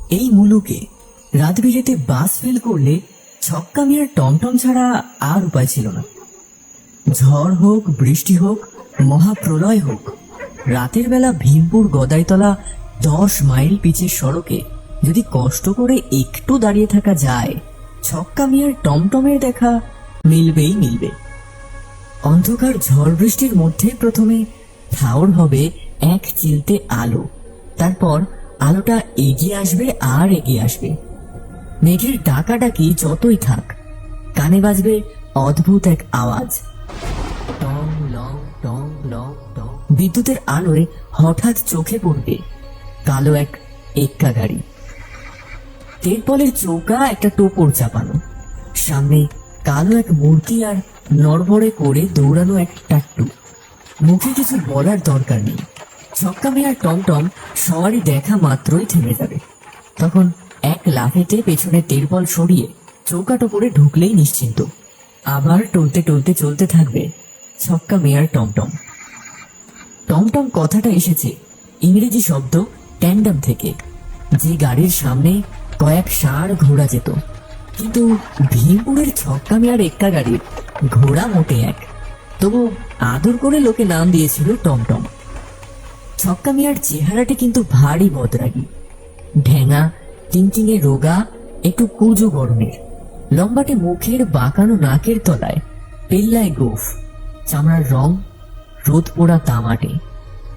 এই মুলুকে রাত বিরেতে বাস ফেল করলে ছক্কা মিয়ার টমটম ছাড়া আর উপায় ছিল না। ঝড় হোক, বৃষ্টি হোক, মহাপ্রলয় হোক, রাতের বেলা ভীমপুর গদাইতলা 10 মাইল পিচের সড়কে যদি কষ্ট করে একটু দাঁড়িয়ে থাকা যায়, ছক্কা মিয়ার টমটমের দেখা মিলবেই মিলবে। অন্ধকার ঝড় বৃষ্টির মধ্যে প্রথমে ঠাউর হবে এক চিলতে আলো, তারপর আলোটা এগিয়ে আসবে আর এগিয়ে আসবে। মেঘের ডাকাডাকি যতই থাক, কানে বাজবে অদ্ভুত এক আওয়াজ, টং লং টং লং টং। বিদ্যুতের আলোয় হঠাৎ চোখে পড়বে কালো এক এক্কা গাড়ি। তেরপলের চৌকা একটা টোপর চাপানো, সামনে কালো এক মূর্তি আর নড়বড়ে করে দৌড়ানো এক টাট্টু। মুখে কিছু বলার দরকার নেই, ছক্কা মিয়ার টমটম সবারই দেখা মাত্রই থেমে যাবে। তখন এক লাফেতে পেছনে তেরপল সরিয়ে চৌকা টোপরে ঢুকলেই নিশ্চিন্ত। আবার টলতে টলতে চলতে থাকবে ছক্কা মিয়ার টমটম। টমটম কথাটা এসেছে ইংরেজি শব্দ ট্যান্ডাম থেকে, যে গাড়ির সামনে কয়েক ষাঁড় ঘোড়া যেত। কিন্তু ভীমপুরের ছক্কা মিয়ার এক্কা গাড়ির ঘোড়া মোটে এক, তবু আদর করে লোকে নাম দিয়েছিল টমটম। ছক্কা মিয়ার চেহারাটি কিন্তু ভারী বদরাগী, ঢেঙা, টিংটিঙে রোগা, একটু কুজো গরনের। লম্বাটে মুখের বাঁকানো নাকের তলায় পেল্লায় গোফ, চামড়ার রং রোদ পোড়া তামাটে।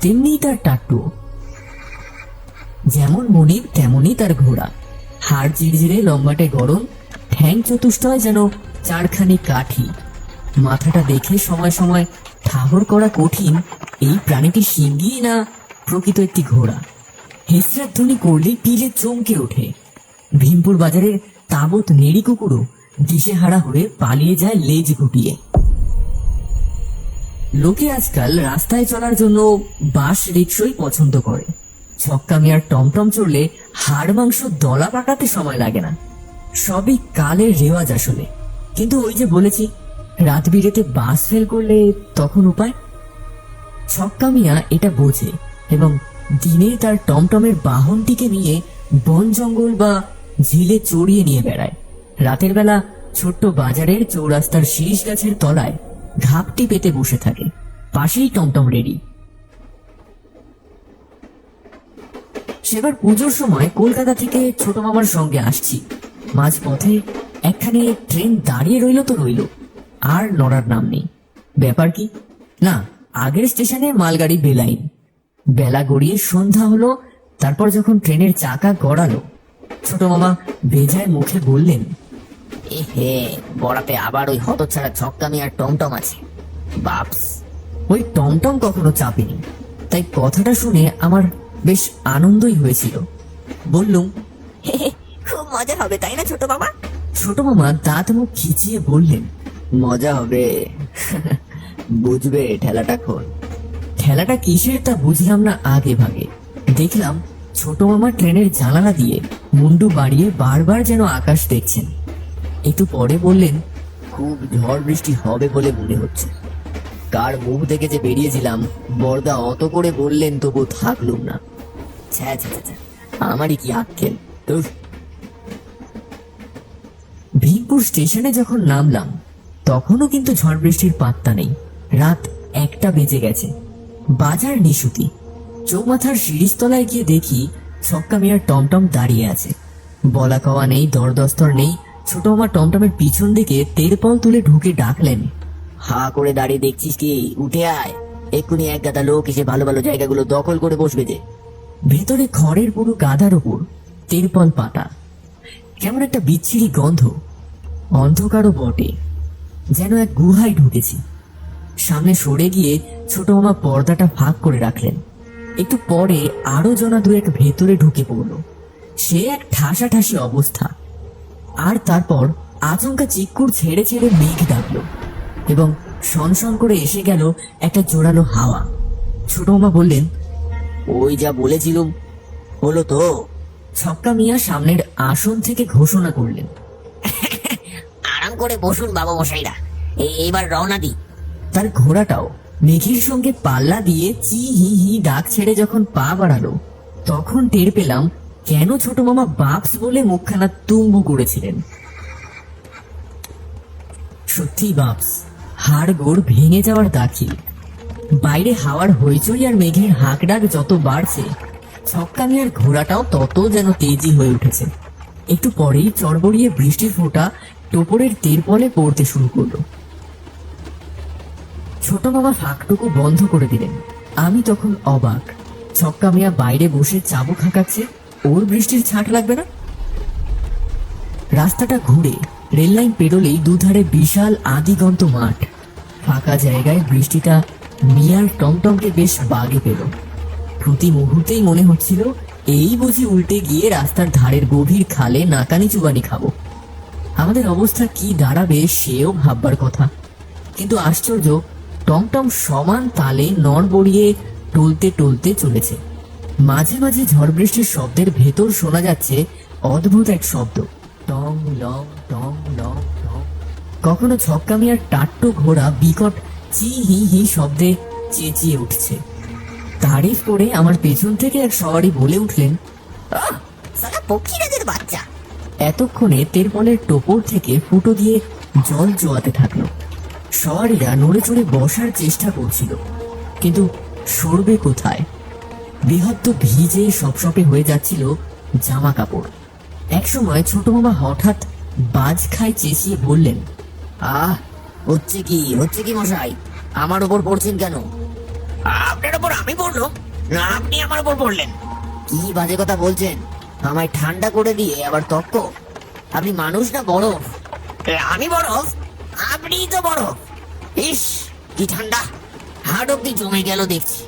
তেমনি তার টাট্টু, যেমন মনিব তেমনই তার ঘোড়া। হাড় জিরজিরে লম্বাটে গরম, ঠ্যাং চতুষ্টয় যেন চারখানি কাঠি। মাথাটা দেখে সময় সময় ঠাহর করা কঠিন এই প্রাণীটি সিংহী না প্রকৃত একটি ঘোড়া। হেসরার ধ্বনি করলে পিলে চমকে ওঠে। ভীমপুর বাজারের তাবৎ নেড়ি কুকুরও দিশেহারা হয়ে পালিয়ে যায় লেজ গুটিয়ে। লোকে আজকাল রাস্তায় চলার জন্য বাস রিক্সই পছন্দ করে। ছক্কা মিয়ার টমটম চড়লে হাড় মাংস দলা পাকাতে সময় লাগে না। সবই কালের রেওয়াজ আসলে। কিন্তু ওই যে বলেছি, রাত বিরেতে বাস ফেল করলে তখন উপায়। ছক্কা মিয়া এটা বোঝে এবং দিনে তার টমটমের বাহনটিকে নিয়ে বন জঙ্গল বা ঝিলে চড়িয়ে নিয়ে বেড়ায়। রাতের বেলা ছোট্ট বাজারের চৌরাস্তার শীষ গাছের তলায় ঘাপটি পেতে বসে থাকে, পাশেই টমটম রেডি। সেবার পুজোর সময় কলকাতা থেকে ছোট মামার সঙ্গে আসছি। মাঝপথে একখানে ট্রেন দাঁড়িয়ে রইল তো রইল, আর নড়ার নাম নেই। ব্যাপার কি না, আগের স্টেশনে মালগাড়ি বেলাইন। বেলা গড়িয়ে সন্ধ্যা হলো। তারপর যখন ট্রেনের চাকা গড়ালো, ছোট মামা বেজায় মুখে বললেন, এ হে, বড়াতে আবার ওই হতচ্ছাড়া ছক্কা মিয়ার টমটম আছে। বাপস, ওই টমটম কখনো চাপিনি, তাই কথাটা শুনে আমার বেশ আনন্দই হয়েছিল। বললুম, খুব মজা হবে তাই না ছোট মামা? ছোট মামা দাঁত মুখ খিচিয়ে বললেন, মজা হবে, বুঝবে ঠেলাটা খোল। ঠেলাটা কিসের তা বুঝলাম না আগে ভাগে। দেখলাম ছোট মামা ট্রেনের জানালা দিয়ে মুন্ডু বাড়িয়ে বারবার যেন আকাশ দেখছেন। একটু পরে বললেন, খুব ঝড় বৃষ্টি হবে বলে মনে হচ্ছে। কার মুখ থেকে যে বেরিয়েছিলাম, বড়দা অত করে বললেন তবু থাকলুম না। আমারই কি আক্কেল। ভীমপুর স্টেশনে যখন নামলাম, তখনও কিন্তু ঝড় বৃষ্টির পাত্তা নেই। রাত 1টা বেজে গেছে, বাজার নিশুতি। চৌমাথার সিঁড়িস্তলায় গিয়ে দেখি ছক্কা মিয়ার টমটম দাঁড়িয়ে আছে। বলা কওয়া নেই, দরদস্তর নেই। ছোট মামা টমটমের পিছন দিকে তেরপল তুলে ঢুকে ডাকলেন, হা করে দাঁড়িয়ে দেখছিস কি? উঠে আয়, এক্ষুনি এক গাদা লোক এসে ভালো ভালো জায়গাগুলো দখল করে বসবে যে। ভেতরে খড়ের পুরো গাদার ওপর তেরপল পাতা, কেমন একটা বিচ্ছিরি গন্ধ। অন্ধকারও বটে, যেন এক গুহায় ঢুকেছি। সামনে সরে গিয়ে ছোট মামা পর্দাটা ফাঁক করে রাখলেন। একটু পরে আরো জনা দুয়েক ভেতরে ঢুকে পড়ল। সে এক ঠাসাঠাসি অবস্থা। আর তারপর আচমকা চিক্কুর ছেড়ে ছেড়ে মেঘ ডাকলো এবং সনসন করে এসে গেল একটা জোরালো হাওয়া। ছোট মামা বললেন, ওই যা বলেছিলুম হলো তো? ছক্কা মিয়া সামনের আসন থেকে ঘোষণা করলেন, আরাম করে বসুন বাবা মশাইরা, এইবার রওনা দি। তার ঘোড়াটাও মেঘের সঙ্গে পাল্লা দিয়ে চি হি হি ডাক ছেড়ে যখন পা বাড়ালো, তখন টের পেলাম কেন ছোট মামা বাপস বলে মুখখানা তুম্বু করেছিলেন। সত্যি বাপস, হাড় গোড় ভেঙে যাওয়ার দাখিল। বাইরে হাওয়ার হইচই আর মেঘের হাঁকডাক যত বাড়ছে, ছক্কা মিয়ার ঘোড়াটাও তত যেন তেজি হয়ে উঠেছে। একটু পরেই চড়বড়িয়ে বৃষ্টির ফোঁটা টোপরের তেরপলে পড়তে শুরু করলো। ছোট মামা ফাঁকটুকু বন্ধ করে দিলেন। আমি তখন অবাক। ছক্কা মিয়া বাইরে বসে চাবুক হাঁকাচ্ছে, ওর বৃষ্টির ছাঁট লাগবে না? রাস্তাটা ঘুরে রেললাইন পেরোলেই দুধারে বিশাল আদিগন্ত মাঠ। ফাঁকা জায়গায় বৃষ্টিটা মিয়ার টমটমকে বেশ বাগে পেল। প্রতি মুহূর্তেই মনে হচ্ছিল এই বুঝি উল্টে গিয়ে রাস্তার ধারের গভীর খালে নাকানি চুবানি খাবো। আমাদের অবস্থা কি দাঁড়াবে সেও ভাববার কথা। কিন্তু আশ্চর্য, টমটম সমান তালে নড় বড়িয়ে টলতে টলতে চলেছে। মাঝে মাঝে ঝড় বৃষ্টির শব্দের ভেতর শোনা যাচ্ছে অদ্ভুত এক শব্দ, টং লং টং লং টং। কখনো ছক্কা মিয়ার টাট্টু ঘোড়া বিকট চি হি হি শব্দে চেঁচিয়ে উঠছে। তারিফ করে আমার পেছন থেকে এক সওয়ারি বলে উঠলেন, পক্ষীরাজের বাচ্চা। এতক্ষণে তেরপলের টোপর থেকে ফুটো দিয়ে জল জোয়াতে থাকলো। সওয়ারিরা নড়ে চড়ে বসার চেষ্টা করছিল, কিন্তু সরবে কোথায়? বৃহত্ত ভিজে সপসপে হয়ে যাচ্ছিল জামা কাপড়। একসময় ছোট মামা হঠাৎ বাজ খায় চেঁচিয়ে বললেন, হচ্ছে কি মশাই, আমার ওপর পড়ছেন কেন? আপনার ওপর আমি পড়লো না, আপনি আমার ওপর পড়লেন? কি বাজে কথা বলছেন? আমায় ঠান্ডা করে দিয়ে আবার তক্ক। আপনি মানুষ না বরফ? আমি বরফ? আপনি তো বরফ। ইস, কি ঠান্ডা, হাড় অব্দি জমে গেল দেখছি।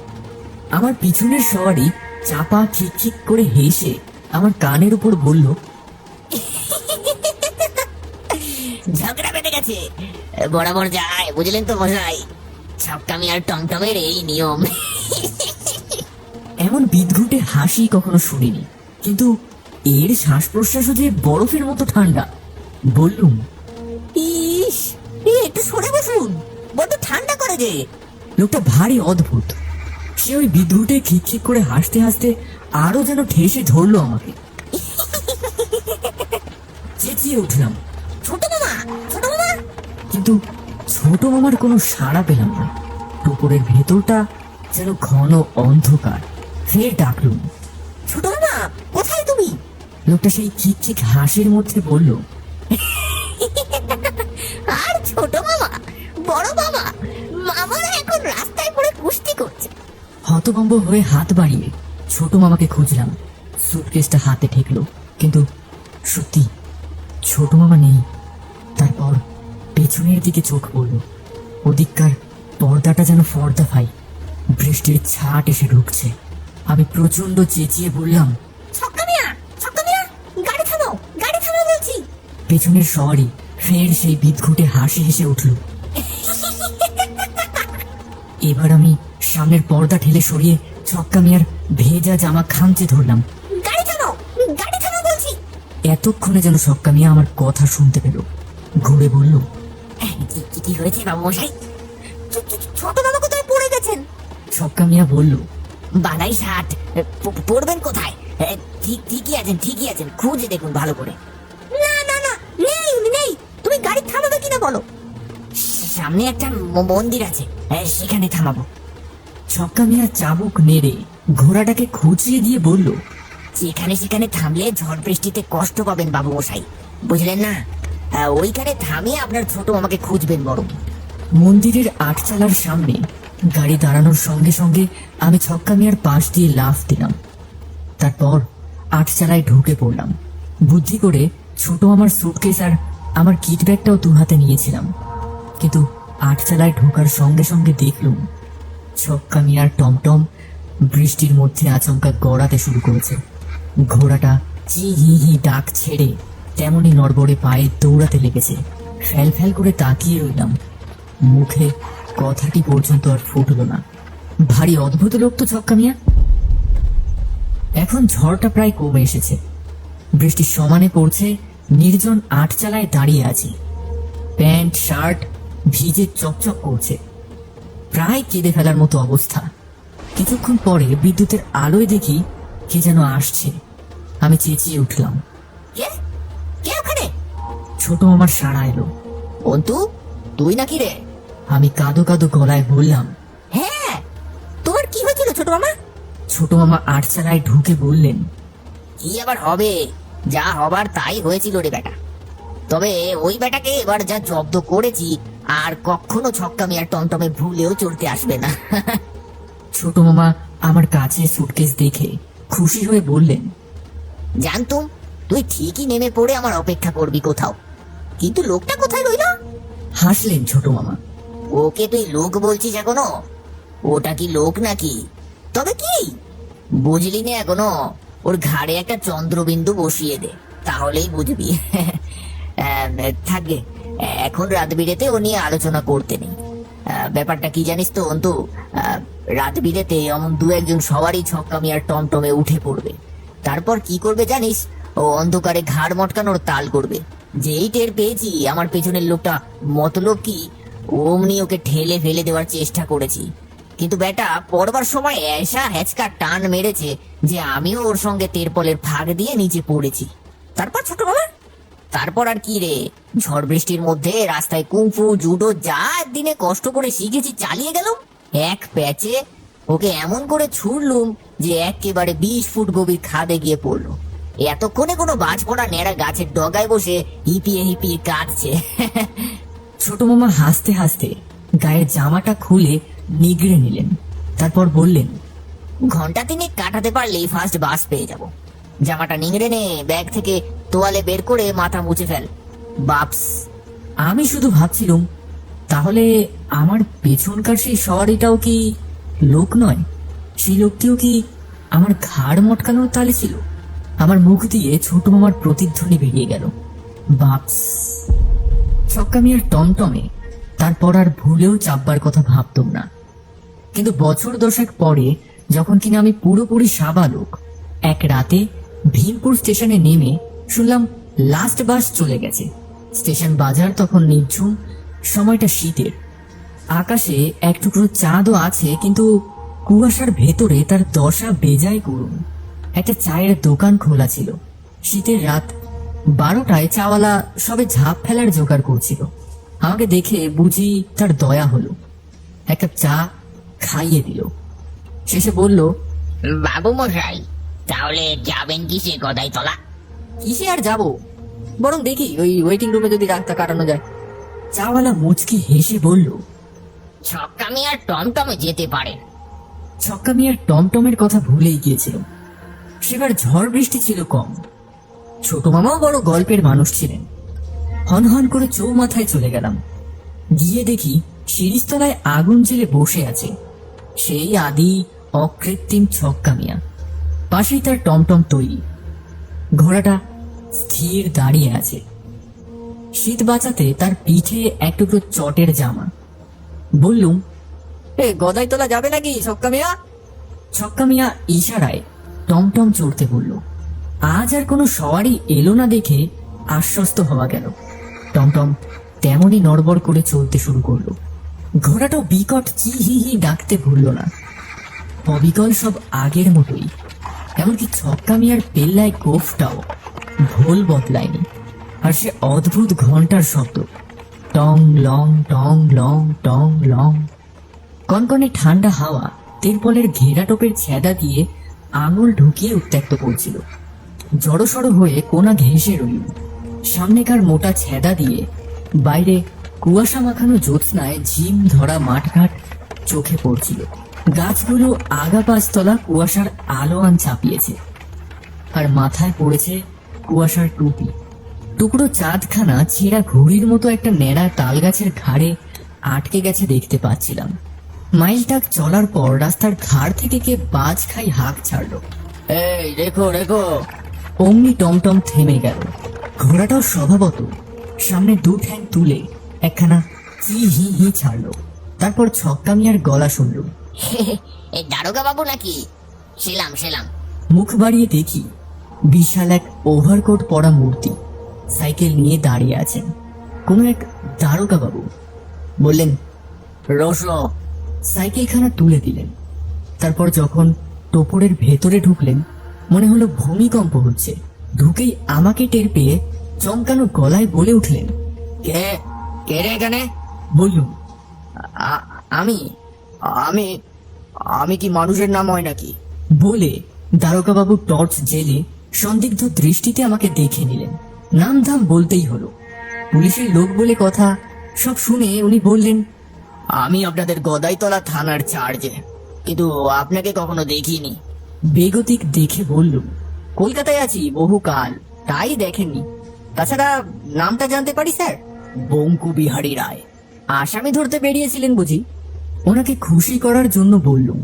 আমার পিছনের সওয়ারি চাপা খিক করে হেসে আমার কানের উপর বলল, ঝগড়া বেঁধে গেছে, বরাবর যায়, বুঝলেন তো মশাই? ছক্কা মিয়ার টমটমের এই নিয়ম। এমন বিদঘুটে হাসি কখনো শুনিনি, কিন্তু এর শ্বাস প্রশ্বাসও যে বরফের মতো ঠান্ডা। বললুম, ইস, একটু সরে বসুন, বড্ড ঠান্ডা করে যে। লোকটা ভারী অদ্ভুত। সে ওই বিদ্যুটে খিক করে হাসতে হাসতে আরো যেন ঠেসে ধরলো আমাকে। চেঁচিয়ে উঠলাম, ছোট মামা, ছোট মামা। কিন্তু ছোট মামার কোনো সাড়া পেলাম না। টোপরের ভেতরটা যেন ঘন অন্ধকার। ফের ডাকলুম, ছোট মামা, কোথায় তুমি? লোকটা সেই খিক হাসির মধ্যে বলল, আর ছোট মামা, বড় মামা, মামারা এখন রাস্তায় পড়ে কুস্তি করছে। হতভম্ব হয়ে হাত বাড়িয়ে ছোট মামাকে খুঁজলাম। সুটকেসটা হাতে ঠেকলো, কিন্তু সত্যি ছোট মামা নেই। তারপর পেছনের দিকে চোখ পড়ল। ওদিককার পর্দাটা যেন ফর্দা ফাই, বৃষ্টির ছাট এসে ঢুকছে। আমি প্রচন্ড চেঁচিয়ে বললাম, ছক্কা মিয়া, গাড়ি থামাও, গাড়ি থামাও বলছি। পেছনের সওয়ারি ফের সেই বিদঘুটে হাসি হেসে উঠল। এবার আমি সামনের পর্দা ঠেলে সরিয়ে ছক্কা মিয়ার ভেজা জামা খামচে ধরলাম। গাড়ি থামাও, গাড়ি থামাও বলছি। এতক্ষণে যেন ছক্কা মিয়া আমার কথা শুনতে পেল। ঘুরে বলল, কি হয়েছে বাবু মশাই? ছোট মামা কোথায় পড়ে গেছেন? ছক্কা মিয়া বলল, বালাই ষাট, পড়বেন কোথায়? ঠিকই আছেন, খুঁজে দেখুন ভালো করে। না, নেই, তুমি গাড়ি থামাবে কিনা বলো। সামনে একটা মন্দির আছে, সেখানে থামাবো। ছক্কা মিয়া চাবুক নেড়ে ঘোড়াটাকে খুঁচিয়ে দিয়ে বলল, সেখানে থামলে ঝড় বৃষ্টিতে কষ্ট পাবেন বাবু মশাই, বুঝলেন না? ওইখানে থামিয়ে আপনার ছোট মামাকে খুঁজবেন বরং। মন্দিরের আটচালার সামনে গাড়ি দাঁড়ানোর সঙ্গে সঙ্গে আমি ছক্কা মিয়ার পাশ দিয়ে লাফ দিলাম। তারপর আটচালায় ঢুকে পড়লাম। বুদ্ধি করে ছোট আমার সুটকেস আর আমার কিট ব্যাগটাও দু হাতে নিয়েছিলাম। কিন্তু আটচালায় ঢোকার সঙ্গে সঙ্গে দেখলুম ছক্কা মিয়ার টমটম বৃষ্টির মধ্যে আচমকা গড়াতে শুরু করেছে। ঘোড়াটা চি হি হি ডাক ছেড়ে তেমনি নড়বড়ে পায়ে দৌড়াতে লেগেছে। ফ্যাল ফ্যাল করে তাকিয়ে রইলাম। মুখে কথাটি পর্যন্ত আর ফুটল না। ভারী অদ্ভুত লোক তো ছক্কা মিয়া। এখন ঝড়টা প্রায় কমে এসেছে। বৃষ্টি সমানে পড়ছে। নির্জন আটচালায় দাঁড়িয়ে আছি। প্যান্ট শার্ট ভিজে চকচক করছে, প্রায় কেঁদে ফেলার মতো অবস্থা। কিছুক্ষণ পরে বিদ্যুতের আলোয় দেখি কে যেন আসছে। আমি চেঁচিয়ে উঠলাম। কে কে ওখানে? ছোট মামার সাড়া এলো। অন্তু, তুই নাকি রে? আমি কাঁদো কাঁদো গলায় বললাম। হ্যাঁ, তোমার কি হয়েছিল ছোট মামা? ছোট মামা আটচালায় ঢুকে বললেন, কি আবার হবে, যা হবার তাই হয়েছিল রে বেটা। তবে ওই বেটাকে এবার যা জব্দ করেছি, আর কখনো ছক্কা মিয়ার টমটমে ভুলেও চড়তে আসবে না। ছোট মামা আমার কাছে সুটকেস দেখে খুশি হয়ে বললেন, জানতুম তুই ঠিকই নেমে পড়ে আমার অপেক্ষা করবি কোথাও, কিন্তু লোকটা কোথায় রইল? হাসলেন ছোট মামা। ওকে তুই লোক বলছিস এখনো? ওটা কি লোক নাকি? তবে কি বুঝলি না এখনো? ওর ঘাড়ে একটা চন্দ্রবিন্দু বসিয়ে দে, তাহলেই বুঝবি। থাকবে, এখন রাত বিরেতে ও নিয়ে আলোচনা করতে নেই। ব্যাপারটা কি জানিস তো অন্তু, রাত বিরেতে এমন দু একজন সবারই ছক্কা মিয়ার টমটমে উঠে পড়বে। তারপর কি করবে জানিস? ও অন্ধকারে ঘাড় মটকানোর তাল করবে। যেই টের পেয়েছি আমার পেছনের লোকটা মতলব কি, অমনি ওকে ঠেলে ফেলে দেওয়ার চেষ্টা করেছি, কিন্তু বেটা পড়বার সময় এসা হেঁচকা টান মেরেছে যে আমিও ওর সঙ্গে তেরপলের ফাঁক দিয়ে নিচে পড়েছি। তারপর ছোট বাবা, তারপর আর কি রে, ঝড় বৃষ্টির মধ্যে রাস্তায় কুংফু জুডো যা একদিনে কষ্ট করে শিখেছি চালিয়ে গেল। এক প্যাচে ওকে এমন করে ছুড়লুম যে একেবারে 20 ফুট গভীর খাদে গিয়ে পড়লো। এতক্ষণে কোনো বাজ পড়া নেড়া গাছের ডগায় বসে হিপিয়ে হিপিয়ে কাঁদছে। ছোট মামা হাসতে হাসতে গায়ের জামাটা খুলে নিগড়ে নিলেন। তারপর বললেন, ঘন্টা তিনেক কাটাতে পারলেই ফার্স্ট বাস পেয়ে যাব। জামাটা নিংড়ে নে, ব্যাগ থেকে তোয়ালে বের করে মাথা মুছে ফেল। বাপস। আমি শুধু ভাবছিলুম, তাহলে আমার পেছনকার সেই সওয়ারিটাও কি লোক নয়? সেই লোকটিও কি আমার ঘাড় মটকানোর তালে ছিল? আমার মুখ দিয়ে ছোট মামার প্রতিধ্বনি বেরিয়ে গেল, বাপস। ছক্কা মিয়ার টমটমে তারপর আর ভুলেও চাপবার কথা ভাবতাম না। কিন্তু বছর দশেক পরে যখন কিনা আমি পুরোপুরি সাবালক, এক রাতে ভীমপুর স্টেশনে নেমে শুনলাম লাস্ট বাস চলে গেছে। স্টেশন বাজার তখন নির্ঝুম, সময়টা শীতের। আকাশে এক টুকরো চাঁদও আছে, কিন্তু কুয়াশার ভেতরে তার দশা বেজায় করুন। একটা চায়ের দোকান খোলা ছিল। শীতের রাত, 12টায় চাওয়ালা সবে ঝাঁপ ফেলার জোগাড় করছিল। আমাকে দেখে বুঝি তার দয়া হলো, এক কাপ চা খাইয়ে দিল। শেষে বলল, বাবু মশাই, তাহলে যাবেন কিসে গদাই তলা? কিসে আর যাবো, বরং দেখি ওই ওয়েটিং রুমে যদি রাতটা কাটানো যায়। চাওয়ালা মুচকি হেসে বলল, ছক্কা মিয়ার টমটমে যেতে পারে। ছক্কা মিয়ার টমটমের কথা ভুলেই গিয়েছিলাম। সেবার ঝড় বৃষ্টি ছিল কম। ছোট মামাও বড় গল্পের মানুষ ছিলেন। হন হন করে চৌমাথায় চলে গেলাম। গিয়ে দেখি সিঁড়িস্তলায় আগুন জেলে বসে আছে সেই আদি অকৃত্রিম ছক্কা মিয়া। পাশেই তার টমটম তৈরি। ঘোড়াটা স্থির দাঁড়িয়ে আছে। শীত বাঁচাতে তার পিঠে এক টুকরো চটের জামা। বললুম, এ গদাই তোলা যাবে নাকি ছক্কা মিয়া? ছক্কা মিয়া ইশারায় টমটম চড়তে বলল। আজ আর কোনো সওয়ারি এলো না দেখে আশ্বস্ত হওয়া গেল। টমটম তেমনই নড়বড় করে চলতে শুরু করলো। ঘোড়াটাও বিকট চি হি হি ডাকতে ভুলল না। অবিকল সব আগের মতোই, এমনকি ছক্কা মিয়ার পেল্লায় গোফটাও ভোল বদলায়নি। আর সে অদ্ভুত ঘন্টার শব্দ, টং লং টং লং টং লং। কনকনে ঠান্ডা হাওয়া তেরপলের ঘেরা টোপের ছেদা দিয়ে আঙুল ঢুকিয়ে উত্ত্যক্ত করছিল। জড়সড় হয়ে কোনা ঘেঁষে রইল। সামনেকার মোটা ছেদা দিয়ে বাইরে কুয়াশা মাখানো জ্যোৎস্নায় ঝিম ধরা মাঠঘাট চোখে পড়ছিল। গাছগুলো আগা পাঁচতলা কুয়াশার আলোয়ান চাপিয়েছে, আর মাথায় পড়েছে কুয়াশার টুপি। টুকরো চাঁদখানা ছেঁড়া ঘুড়ির মতো একটা ন্যাড়া তাল গাছের ঘাড়ে আটকে গেছে দেখতে পাচ্ছিলাম। মাইলটাক চলার পর রাস্তার ধার থেকে কে বাজ খাই হাঁক ছাড়লো, এই রেখো রেখো। অমনি টমটম থেমে গেল। ঘোড়াটাও স্বভাবত সামনে দু ঠ্যাং তুলে একখানা চি হি হি ছাড়লো। তারপর ছক্কা মিয়ার গলা শুনল, এই দারোগা বাবু নাকি? সেলাম সেলাম। মুখ বাড়িয়ে দেখি বিশাল এক ওভারকোট পরা মূর্তি সাইকেল নিয়ে দাঁড়িয়ে আছেন। কোনো এক দারোগা বাবু। বললেন, রসো। সাইকেলখানা তুলে দিলেন। তারপর যখন টোপরের ভেতরে ঢুকলেন মনে হলো ভূমিকম্প হচ্ছে। ঢুকেই আমাকে টের পেয়ে চমকানো গলায় বলে উঠলেন, কে কে রে এখানে? বললুম, আ- আমি আমি আমি কি মানুষের নাম হয় নাকি? বলে দারোগাবাবু টর্চ জেলে সন্দিগ্ধ দৃষ্টিতে আমাকে দেখে নিলেন। নাম ধাম বলতেই হলো, পুলিশের লোক বলে কথা। সব শুনে উনি বললেন, আমি আপনাদের গদাইতলা থানার চার্জে, কিন্তু আপনাকে কখনো দেখিনি। বেগতিক দেখে বললুম, কলকাতায় আছি বহুকাল, তাই দেখেননি। তাছাড়া নামটা জানতে পারি স্যার? বঙ্কু বিহারী রায়। আসামি ধরতে বেরিয়েছিলেন বুঝি? ওনাকে খুশি করার জন্য বললুম।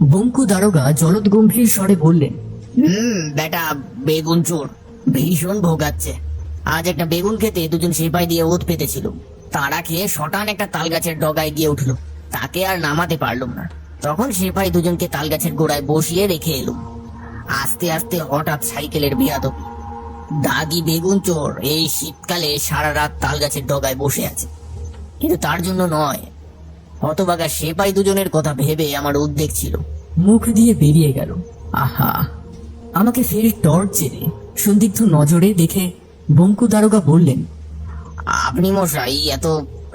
বঙ্কু দারোগা জলদগম্ভীর স্বরে বললেন, বেটা বেগুন চোর, ভীষণ ভোগাচ্ছে। আজ একটা বেগুন খেতে দুজন সিপাই দিয়ে ওত পেতেছিল, তারা খেয়ে শটান একটা তাল গাছের ডগায় গিয়ে উঠলো, তাকে আর নামাতে পারলুম না। তখন সিপাই দুজনকে তাল গাছের গোড়ায় বসিয়ে রেখে এলুম। আস্তে আস্তে হঠাৎ সাইকেলের বেয়াদবি। দাগি বেগুন চোর এই শীতকালে সারা রাত তাল গাছের ডগায় বসে আছে, কিন্তু তার জন্য নয়, হতবাগা সেপাই দুজনের কথা ভেবে আমার উদ্বেগ ছিল। মুখ দিয়ে বেরিয়ে গেল। আহা! আমাকে ফের টর্চ জেলে সন্দিগ্ধ নজরে দেখে বঙ্কু দারোগা বললেন, আপনি মশাই এত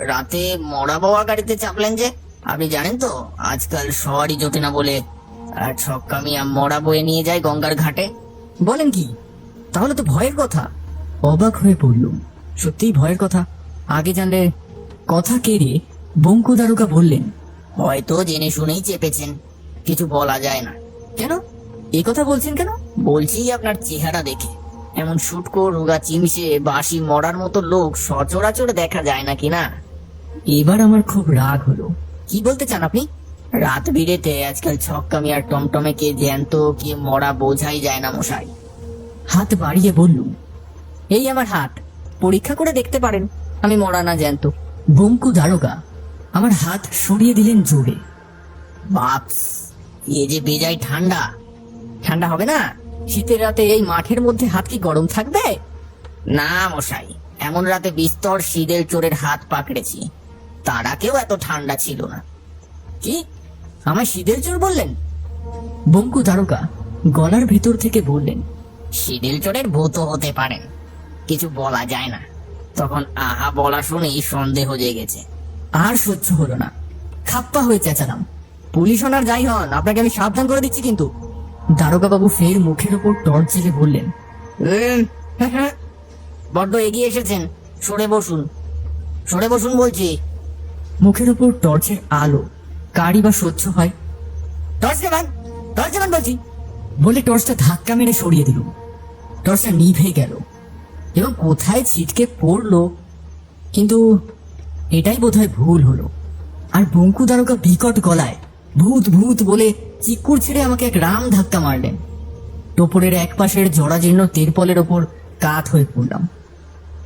রাতে মরা বাবা গাড়িতে চাপলেন যে? আপনি জানেন তো আজকাল সবারই জোটে না বলে ছক্কা মিয়া মরা বয়ে নিয়ে যায় গঙ্গার ঘাটে। বলেন কি? তাহলে তো ভয়ের কথা। অবাক হয়ে পড়লুম, সত্যিই ভয়ের কথা। আগে জানলে। কথা কেড়ে বঙ্কু দারোগা বললেন, হয়তো জেনে শুনেই চেপেছেন, কিছু বলা যায় না। কেন? এ কথা বলছেন কেন? বলছি আপনার চেহারা দেখে, এমন শুটকো রোগা চিমসে বাসি মরার মতো লোক সচরাচর দেখা যায় নাকি না? এবার আমার খুব রাগ হলো। কি বলতে চান আপনি? রাত বিরেতে আজকাল ছক্কা মিয়ার টমটমে কে জ্যান্ত কে মরা বোঝাই যায় না মশাই। হাত বাড়িয়ে বললুম। এই আমার হাত, পরীক্ষা করে দেখতে পারেন আমি মরা না জ্যান্ত। বঙ্কু দারোগা আমার হাত সরিয়ে দিলেন জোরে। বাপস, এ যে বেজায় ঠান্ডা। ঠান্ডা হবে না? শীতের রাতে এই মাঠের মধ্যে হাত কি গরম থাকবে? না মশাই, এমন রাতে বিস্তর শীতের চোরের হাত পাকড়েছি, তারা কেউ এত ঠান্ডা ছিল না। কি আমায় শীতের চোর বললেন? বঙ্কু দারোগা গলার ভেতর থেকে বললেন, শীতের চোরের ভূত হতে পারেন, কিছু বলা যায় না। তখন আহা বলা শুনেই সন্দেহ জেগেছে। আর সহ্য হলো না, খাপ্পা হয়ে চেঁচালাম। পুলিশ হনার যাই হন, আপনাকে আমি সাবধান করে দিচ্ছি কিন্তু। দারোগা বাবু ফের মুখের ওপর টর্চ জেলে বললেন, বড্ড এগিয়ে এসেছেন, সরে বসুন, সরে বসুন বলছি। মুখের ওপর টর্চের আলো কারি বা সহ্য হয়? টর্চ দেবেন, টর্চ দেবেন বলছি। বলে টর্চটা ধাক্কা মেরে সরিয়ে দিল। টর্চটা নিভে গেল এবং কোথায় ছিটকে পড়লো, কিন্তু এটাই বোধহয় ভুল হলো। আর বঙ্কু দারোগা বিকট গলায় ভূত ভূত বলে চিকুর ছেড়ে আমাকে এক রাম ধাক্কা মারলেন। টোপরের এক পাশের জরাজীর্ণ তেরপলের ওপর কাত হয়ে পড়লাম।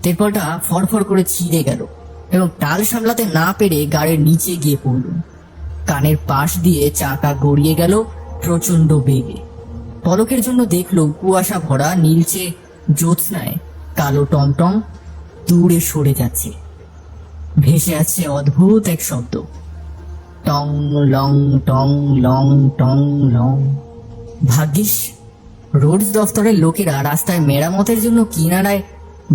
তেরপলটা ফরফর করে ছিঁড়ে গেল এবং টাল সামলাতে না পেরে গাড়ির নিচে গিয়ে পড়লুম। কানের পাশ দিয়ে চাকা গড়িয়ে গেল প্রচন্ড বেগে। পলকের জন্য দেখলুম কুয়াশা ভরা নীলচে জ্যোৎস্নায় কালো টমটম দূরে সরে যাচ্ছে। ভেসে আসছে অদ্ভুত এক শব্দ, টং লং টং লং টং লং। ভাগ্যিস রোডস দফতরের লোকেরা রাস্তায় মেরামতের জন্য কিনারায়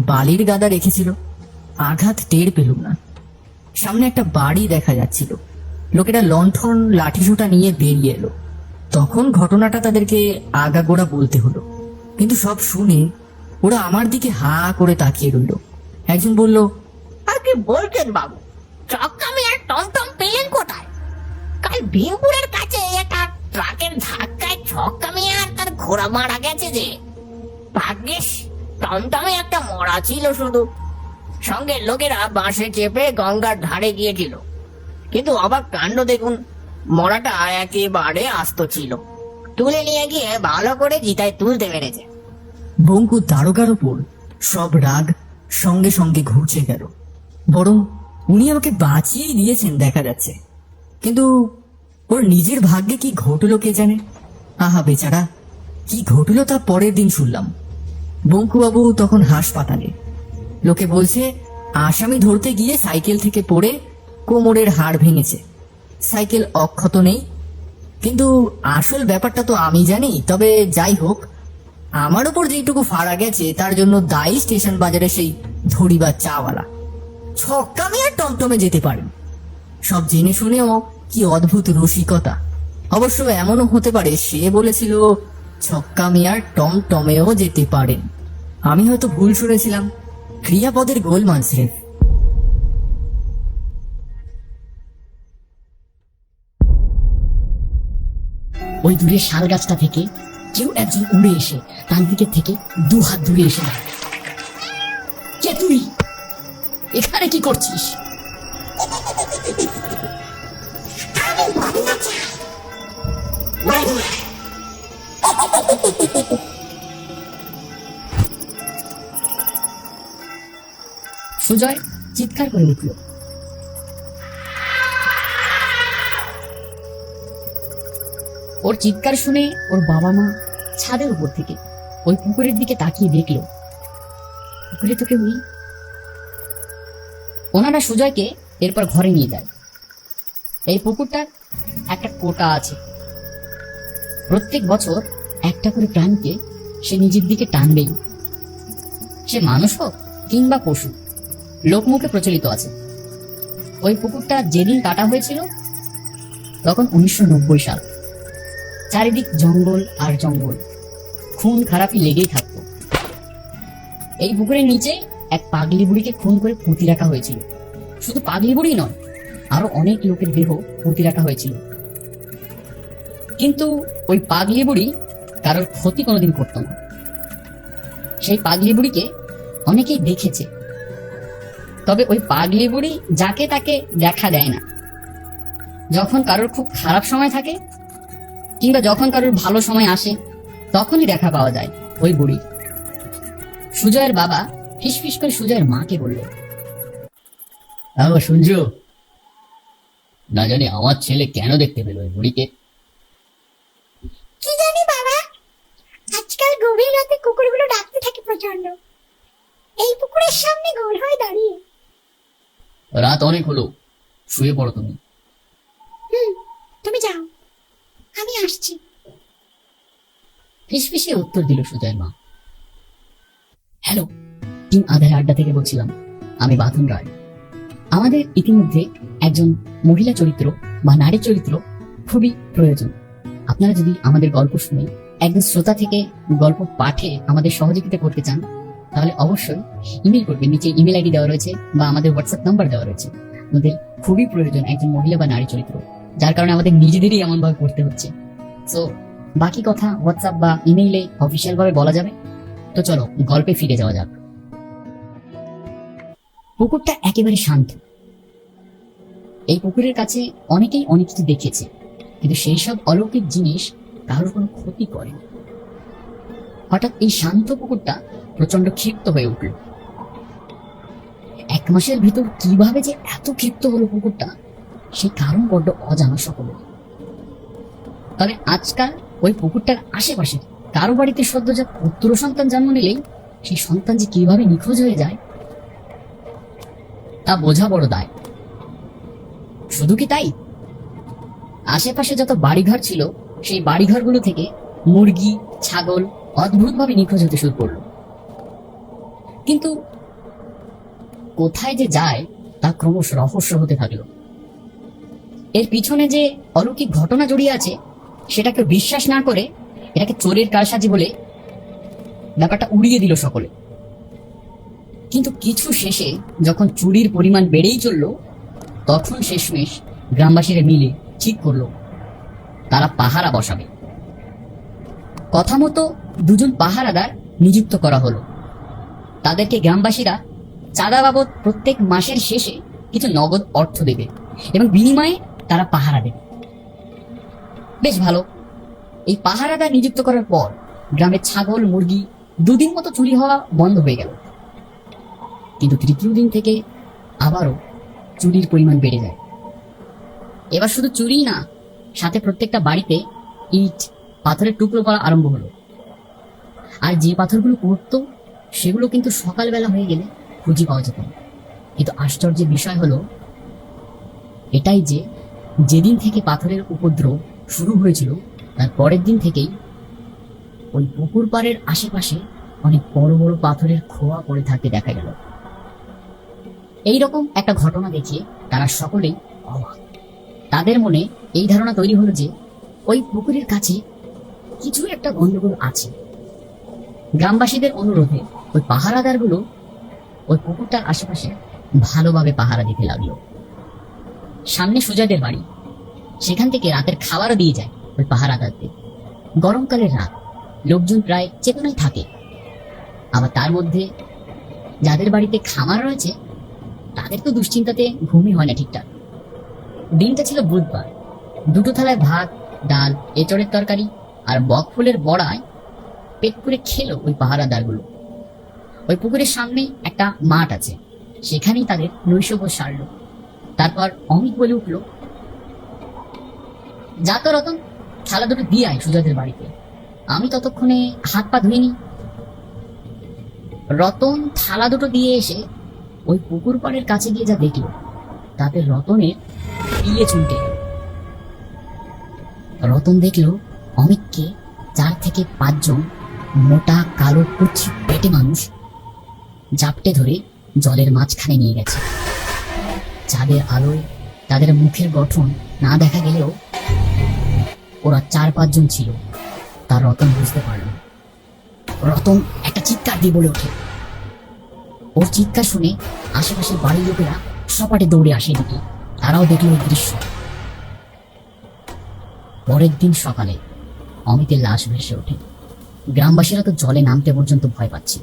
বালির গাদা রেখেছিল, আঘাত টের পেলুম না। সামনে একটা বাড়ি দেখা যাচ্ছিল, লোকেরা লণ্ঠন লাঠিসোঁটা নিয়ে বেরিয়ে এলো। তখন ঘটনাটা তাদেরকে আগাগোড়া বলতে হলো, কিন্তু সব শুনে ওরা আমার দিকে হা করে তাকিয়ে রইল। একজন বলল, আগে বলছেন বাবু, চক্কা মিয়ার টমটম পেলেন কোথায়? কাল ভীমপুরের কাছে একটা ট্রাকের ধাক্কায় ছক্কা মিয়া আর তার ঘোড়া মারা গেছে যে। ভাগ্যিস টমটমে একটা মরা ছিল শুধু, সঙ্গে লোকেরা বাঁশে চেপে গঙ্গার ধারে গিয়েছিল। কিন্তু অবাক কাণ্ড দেখুন, মরাটা একেবারে আস্ত ছিল, তুলে নিয়ে গিয়ে ভালো করে জিতায় তুলতে পেরেছে। বঙ্কু দারোগার ওপর সব রাগ সঙ্গে সঙ্গে ঘুরছে গেল। বরং উনি আমাকে বাঁচিয়েই দিয়েছেন দেখা যাচ্ছে, কিন্তু ওর নিজের ভাগ্যে কি ঘটলো কে জানে। আহা বেচারা, কি ঘটলো তা পরের দিন শুনলাম। বঙ্কুবাবু তখন হাসপাতালে। লোকে বলছে আসামি ধরতে গিয়ে সাইকেল থেকে পড়ে কোমরের হাড় ভেঙেছে। সাইকেল অক্ষত নেই, কিন্তু আসল ব্যাপারটা তো আমি জানি। তবে যাই হোক, আমার উপর যেটুকু ফাড়া গেছে তার জন্য দায়ী স্টেশন বাজারে সেই ধরিবার চাওয়ালা। ছক্কা মিয়া টমটমে যেতে পারেন, সব জেনে শুনেও কি অদ্ভুত রসিকতা। অবশ্য এমনও হতে পারে সে বলেছিল ছক্কা মিয়ার টমটমেও যেতে পারেন। আমি হয়তো ভুল শুনেছিলাম। ক্রিয়াপদের গোলমাল স্রেফ। ওই দূরের শাল গাছটা থেকে কেউ একজন উড়ে এসে তার দিকের থেকে 2 হাত দূরে এসে দাঁড়ায়। কে তুই? এখানে কি করছিস? সুজয় চিৎকার করে উঠল। ওর চিৎকার শুনে ওর বাবা মা ছাদের উপর থেকে ওই পুকুরের দিকে তাকিয়ে দেখলো পুকুরে তো কেউ নেই। ওনারা সুজয়কে এরপর ঘরে নিয়ে যায়। এই পুকুরটার একটা কোটা আছে। প্রত্যেক বছর একটা করে প্রাণীকে সে নিজের দিকে টানবেই, সে মানুষ হোক কিংবা পশু। লোকমুখে প্রচলিত আছে ওই পুকুরটা যেদিন কাটা হয়েছিল তখন 1990 সাল। চারিদিক জঙ্গল আর জঙ্গল, খুন খারাপি লেগেই থাকতো। এই পুকুরের নিচে এক পাগলি বুড়িকে খুন করে পুঁতি রাখা হয়েছিল। শুধু পাগলি বুড়ি নয়, আরো অনেক লোকের দেহ পুঁতি রাখা হয়েছিল। কিন্তু ওই পাগলি বুড়ি কারোর ক্ষতি কোনোদিন করত না। সেই পাগলি বুড়িকে অনেকেই দেখেছে, তবে ওই পাগলি বুড়ি যাকে তাকে দেখা দেয় না। যখন কারোর খুব খারাপ সময় থাকে কিংবা যখন কারোর ভালো সময় আসে তখনই দেখা পাওয়া যায় ওই বুড়ি। সুজয়ের বাবা ফিসফিস করে সুজয়ের মাকে বলল, শুনছো? না জানি আমার ছেলে কেন দেখতে পেল ওই বুড়িকে। কি জানি বাবা, আজকাল গভীর রাতে কুকুরগুলো ডাকতে থাকে প্রচন্ড। এই পুকুরের সামনে গোল হয়ে দাঁড়িয়ে। রাত অনেক হলো, শুয়ে পড়ো তুমি। তুমি যাও, আমি আসছি। ফিসফিসে উত্তর দিল সুজয়ের মা। হ্যালো, টিম আধার আড্ডা থেকে বলছিলাম, আমি বাথুন রায়। আমাদের ইতিমধ্যে একজন মহিলা চরিত্র বা নারী চরিত্র খুবই প্রয়োজন। আপনারা যদি আমাদের গল্প শুনে একজন শ্রোতা থেকে গল্প পাঠে আমাদের সহযোগিতা করতে চান তাহলে অবশ্যই ইমেল করবেন। নিচে ইমেল আইডি দেওয়া রয়েছে বা আমাদের হোয়াটসঅ্যাপ নাম্বার দেওয়া রয়েছে। আমাদের খুবই প্রয়োজন একজন মহিলা বা নারী চরিত্র, যার কারণে আমাদের নিজেদেরই এমন ভাবে করতে হচ্ছে। সো বাকি কথা হোয়াটসঅ্যাপ বা ইমেইলে অফিসিয়াল ভাবে বলা যাবে। তো চলো গল্পে ফিরে যাওয়া যাক। পুকুরটা একেবারে শান্ত। এই পুকুরের কাছে অনেকেই অনেক কিছু দেখেছে, কিন্তু সেই সব অলৌকিক জিনিস কারোর কোনো ক্ষতি করেনি। হঠাৎ এই শান্ত পুকুরটা প্রচন্ড ক্ষিপ্ত হয়ে উঠল। 1 মাসের ভিতর কিভাবে যে এত ক্ষিপ্ত হলো পুকুরটা, সেই কারণ বড্ড অজানা সকলে। তবে আজকাল ওই পুকুরটার আশেপাশে কারো বাড়িতে সদ্যজাত পুত্র সন্তান জন্ম নিলেই সেই সন্তান যে কিভাবে নিখোঁজ হয়ে যায় তা বোঝা বড় দায়। শুধু কি তাই, আশেপাশে যত বাড়িঘর ছিল সেই বাড়িঘরগুলো থেকে মুরগি ছাগল অদ্ভুতভাবে নিখোঁজ হতে শুরু করলো। কিন্তু কোথায় যে যায় তা ক্রমশ রহস্য হতে থাকলো। এর পিছনে যে অলৌকিক ঘটনা জড়িয়ে আছে সেটাকে বিশ্বাস না করে এটাকে চোরের কারসাজি বলে ব্যাপারটা উড়িয়ে দিল সকলে। কিন্তু কিছু শেষে যখন চুরির পরিমাণ বেড়েই চলল তখন শেষমেশ গ্রামবাসীরা মিলে ঠিক করলো তারা পাহারা বসাবে। কথা মতো 2 জন পাহারাদার নিযুক্ত করা হলো। তাদেরকে গ্রামবাসীরা চাঁদা বাবদ প্রত্যেক মাসের শেষে কিছু নগদ অর্থ দেবে এবং বিনিময়ে তারা পাহারা দেবে। বেশ ভালো। এই পাহারাদার নিযুক্ত করার পর গ্রামের ছাগল মুরগি 2 দিন মতো চুরি হওয়া বন্ধ হয়ে গেল। কিন্তু 3য় দিন থেকে আবারও চুরির পরিমাণ বেড়ে যায়। এবার শুধু চুরি না, সাথে প্রত্যেকটা বাড়িতে ইট পাথরের টুকরো পড়া আরম্ভ হলো। আর যে পাথরগুলো পড়তো সেগুলো কিন্তু সকালবেলা হয়ে গেলে খুঁজে পাওয়া যেত না। কিন্তু আশ্চর্যের বিষয় হলো এটাই যে যেদিন থেকে পাথরের উপদ্রব শুরু হয়েছিল তার পরের দিন থেকেই ওই পুকুর পাড়ের আশেপাশে অনেক বড় বড় পাথরের খোয়া পড়ে থাকতে দেখা গেল। এইরকম একটা ঘটনা দেখে তারা সকলেই অবাক। তাদের মনে এই ধারণা তৈরি হলো যে ওই পুকুরের কাছে কিছু একটা গন্ডগোল আছে। গ্রামবাসীদের অনুরোধে ওই পাহারাদারগুলো ওই পুকুরটার আশেপাশে ভালোভাবে পাহারা দিতে লাগলো। সামনে সুজয়দের বাড়ি, সেখান থেকে রাতের খাবারও দিয়ে যায় ওই পাহারাদারদের। গরমকালের রাত, লোকজন প্রায় চেতনায় থাকে। আবার তার মধ্যে যাদের বাড়িতে খামার রয়েছে তাদের তো দুশ্চিন্তাতে ঘুমই হয় না ঠিকঠাক। দিনটা ছিল বুধবার। দুটো থালায় ভাত, ডাল, এঁচড়ের তরকারি আর বকফুলের বড়ায় পেট পুরে খেলো ওই পাহারাদারগুলো। ওই পুকুরের সামনে একটা মাঠ আছে, সেখানেই তাদের নৈশভোজ সারলো। তারপর অমিত বলে উঠল, যা তো রতন, থালা দুটো দিয়ে আয় সুজাদের বাড়িতে, আমি ততক্ষণে হাত পা ধুয়ে নি। রতন থালা দুটো দিয়ে এসে ওই পুকুর পাড়ের কাছে গিয়ে যা দেখলো তাতে রতনের পিয়ে চুলটে গেল। রতন দেখলো অমিতকে 4 থেকে 5 জন মোটা কালো কুৎসিত পেটে মানুষ জাপটে ধরে জলের মাঝখানে নিয়ে গেছে। চাঁদের আলোয় তাদের মুখের গঠন না দেখা গেলেও ওরা 4-5 জন ছিল, তা রতন বুঝতে পারল। রতন একটা চিৎকার দিয়ে বলে ওঠে। ওর চিৎকার শুনে আশেপাশের বাড়ির লোকেরা সপাটে দৌড়ে আসে এদিকে। তারাও দেখল ওই দৃশ্য। পরের দিন সকালে অমিতের লাশ ভেসে ওঠে। গ্রামবাসীরা তো জলে নামতে পর্যন্ত ভয় পাচ্ছিল।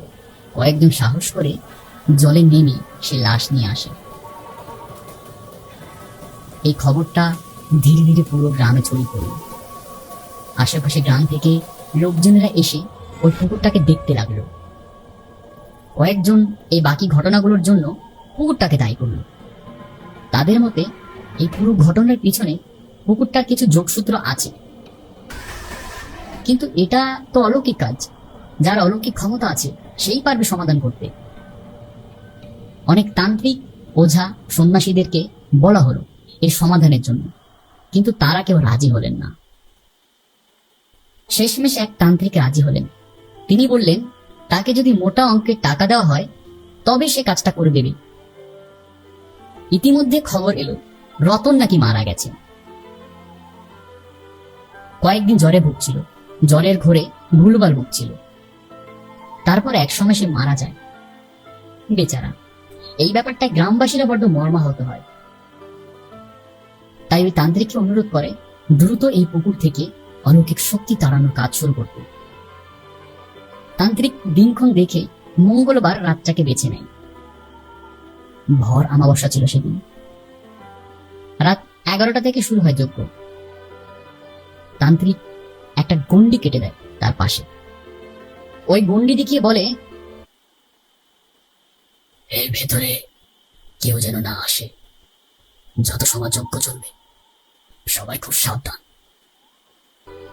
কয়েকজন সাহস করে জলে নেমে সে লাশ নিয়ে আসে। এই খবরটা ধীরে ধীরে পুরো গ্রামে ছড়িয়ে পড়ল। আশেপাশে গ্রাম থেকে লোকজনেরা এসে ওই পুকুরটাকে দেখতে লাগলো। কয়েকজন এই বাকি ঘটনাগুলোর জন্য পুকুরটাকে দায়ী করল। তাদের মতে এই পুরো ঘটনার পিছনে পুকুরটার কিছু যোগসূত্র আছে। কিন্তু এটা তো অলৌকিক কাজ, যার অলৌকিক ক্ষমতা আছে সেই পারবে সমাধান করতে। অনেক তান্ত্রিক, ওঝা, সন্ন্যাসীদেরকে বলা হলো এর সমাধানের জন্য, কিন্তু তারা কেউ রাজি হলেন না। শেষমেশ এক তান্ত্রিক রাজি হলেন। তিনি বললেন তাকে যদি মোটা অঙ্কের টাকা দেওয়া হয় তবে সে কাজটা করে দেবে। ইতিমধ্যে খবর এলো রতন নাকি মারা গেছে। কয়েকদিন জ্বরে ভুগছিল, জ্বরের ঘোরে ভুলভাল ভুগছিল। তারপর একসময় সে মারা যায়। বেচারা, এই ব্যাপারটা গ্রামবাসীরা বড্ড মর্মাহত হয়। তাই ওই তান্ত্রিককে অনুরোধ করে দ্রুত এই পুকুর থেকে অলৌকিক শক্তি তাড়ানোর কাজ শুরু করতে। তান্ত্রিক দিনক্ষণ দেখে মঙ্গলবার রাতটাকে বেছে নেয়। ভর আমাবস্যা ছিল সেদিন। রাত 11টা থেকে শুরু হয় যজ্ঞ। তান্ত্রিক একটা গন্ডি কেটে দেয় তার পাশে। ওই গন্ডি দেখিয়ে বলে, এর ভেতরে কেউ যেন না আসে। যত সময় যজ্ঞ চলবে সবাই খুব সাবধান।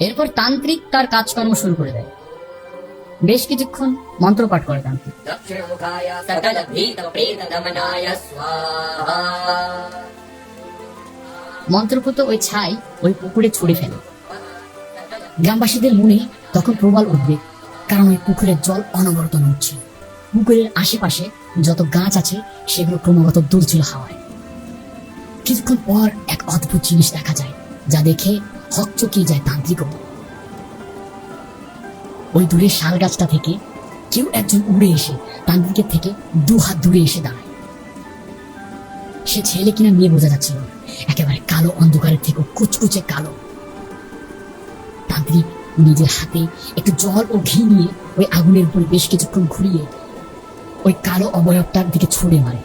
এরপর তান্ত্রিক তার কাজকর্ম শুরু করে দেয়। বেশ কিছুক্ষণ মন্ত্রপাঠ করে তান্ত্রিক। মন্ত্রপুত ওই ছাই ওই পুকুরে ছুড়ে ফেলে। গ্রামবাসীদের মনে তখন প্রবল উদ্বেগ, কারণ ওই পুকুরের জল অনবরত নড়ছিল। পুকুরের আশেপাশে যত গাছ আছে সেগুলো ক্রমাগত দুলছিল হাওয়ায়। কিছুক্ষণ পর এক অদ্ভুত জিনিস দেখা যায়, যা দেখে হকচকিয়ে যায় তান্ত্রিকও। ওই দূরে শাল গাছটা থেকে কেউ একজন উড়ে এসে তান্ত্রিকের থেকে 2 হাত দূরে এসে দাঁড়ায়। সে ছেলে কিনা মেয়ে বোঝা যাচ্ছিল না, একেবারে কালো অন্ধকারের থেকে কুচকুচে কালো। তান্ত্রিক নিজের হাতে একটু জল ও ঘি নিয়ে ওই আগুনের উপরে বেশ কিছুক্ষণ ঘুরিয়ে ওই কালো অবয়বটার দিকে ছুড়ে মারে।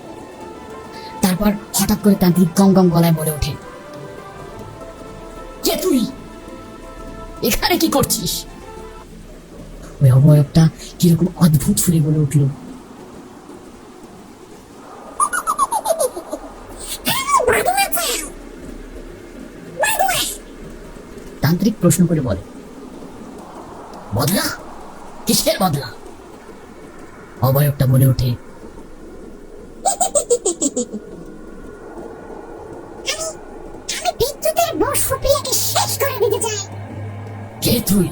তারপর হঠাৎ করে তান্ত্রিক গম গম গলায় বলে ওঠে, কে তুই? এখানে কি করছিস? ওই অবয়বটা কিরকম অদ্ভুত সুরে বলে উঠল, তান্ত্রিক প্রশ্ন করে বলে, বদলা? কিসের বদলা? অবয়বটা বলে ওঠে, আমি বিদ্যুতের বস ফুপিয়ে শেষ করে দিতে চাই। কে তুই?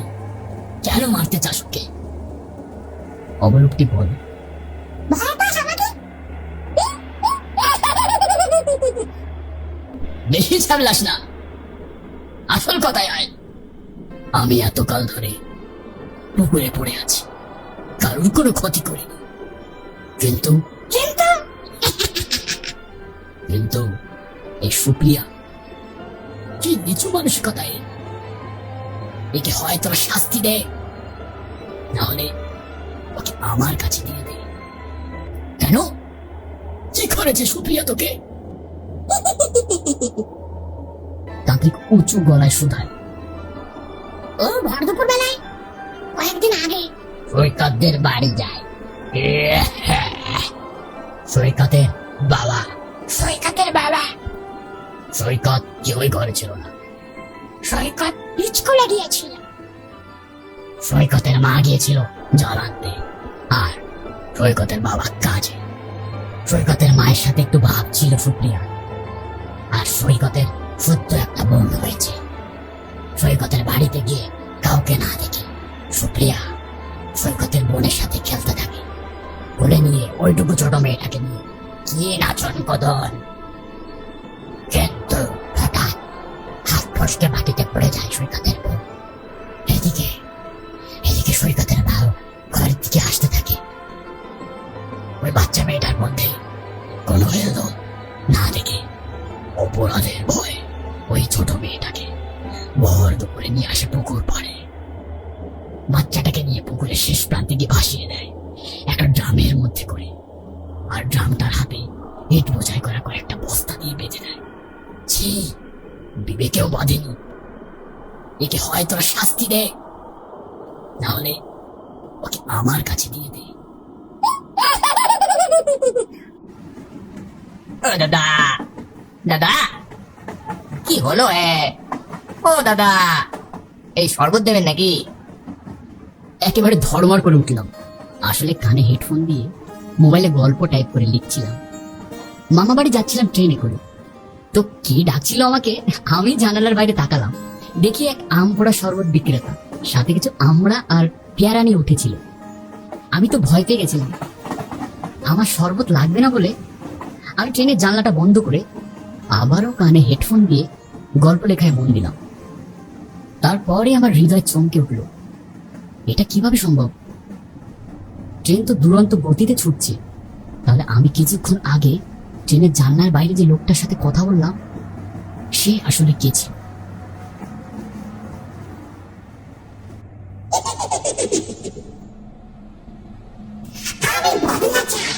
কেন মারতে চাস ওকে? অবলোকটি বল। ভয় পাস আমাকে? বেশি ছাড়লাস না, আসল কথায় আয়। আমি এতকাল ধরে পুকুরে পড়ে আছি, কারোর কোনো ক্ষতি করিনি, কিন্তু কিন্তু কিন্তু এই সুপ্রিয়া কি নিচু মানসিকতায়। একে হয় তোর শাস্তি দে, নাহলে ওকে আমার কাছে দিয়ে দে। কেন, কি করেছে সুপ্রিয়া তোকে? তান্ত্রিক উঁচু গলায় শুধায়। ও ভর দুপুর বেলায় কয়েকদিন আগে সৈকতদের বাড়ি যায়। সৈকতের বাবা, সৈকতের বাবা সৈকত কেউই ঘরে ছিল না। সৈকত স্কুলে গিয়েছিল। সৈকতের মা গিয়েছিল জল আনতে, আর সৈকতের বাবা কাজে। সৈকতের মায়ের সাথে একটু ভাব ছিল সুপ্রিয়া, আর সৈকতের সত্য একটা বন্ধু হয়েছে। সৈকতের বাড়িতে গিয়ে কাউকে না দেখে সুপ্রিয়া সৈকতের বোনের সাথে খেলতে থাকে। বলে নিয়ে ওইটুকু ছোট মেয়েটাকে নিয়ে কি নাচন কদন। কিন্তু হঠাৎ হাত ফসকে মাটিতে পড়ে যায় সৈকতের বোন। এদিকে এদিকে সৈকতের ভাও ঘরের দিকে আসতে থাকে। ওই বাচ্চা মেয়েটার মধ্যে কোনো হেলদোল না দেখে অপরাধের ভয়ে ওই ছোট মেয়েটাকে ভর দুপুরে নিয়ে আসে পুকুর পাড়ে। বাচ্চাটাকে নিয়ে পুকুরের শেষ প্রান্তে গিয়ে ভাসিয়ে দেয় একটা ড্রামের মধ্যে করে, আর ড্রামটার হাতে ইট বোঝাই করা কয়েকটা বস্তা দিয়ে বেঁধে দেয়। ছি, বিবেকেও বাঁধেনি। একে হয় তোরা শাস্তি দে, নাহলে ওকে আমার কাছে দিয়ে দে। ও দাদা, দাদা কি হলো? ও দাদা, এই শরবত দেবেন নাকি? একেবারে ধর্মর করে উঠলাম। আসলে কানে হেডফোন দিয়ে মোবাইলে গল্প টাইপ করে লিখছিলাম। মামা বাড়ি যাচ্ছিলাম ট্রেনে করে, তো কে ডাকছিল আমাকে। আমি জানালার বাইরে তাকালাম, দেখি এক আম পোড়া শরবত বিক্রেতা সাথে কিছু আমড়া আর পেয়ারা নিয়ে উঠেছিল। আমি তো ভয় পেয়ে গেছিলাম। আমার শরবত লাগবে না বলে আমি ট্রেনের জানলাটা বন্ধ করে আবারও কানে হেডফোন দিয়ে গল্প লেখায় মন দিলাম। তারপরে আমার হৃদয় চমকে উঠল। এটা কিভাবে সম্ভব? ট্রেন তো দুরন্ত গতিতে ছুটছে, তাহলে আমি কিছুক্ষণ আগে ট্রেনের জানলার বাইরে যে লোকটার সাথে কথা বললাম, সে আসলে কে ছিল? আমি বদলা চাই।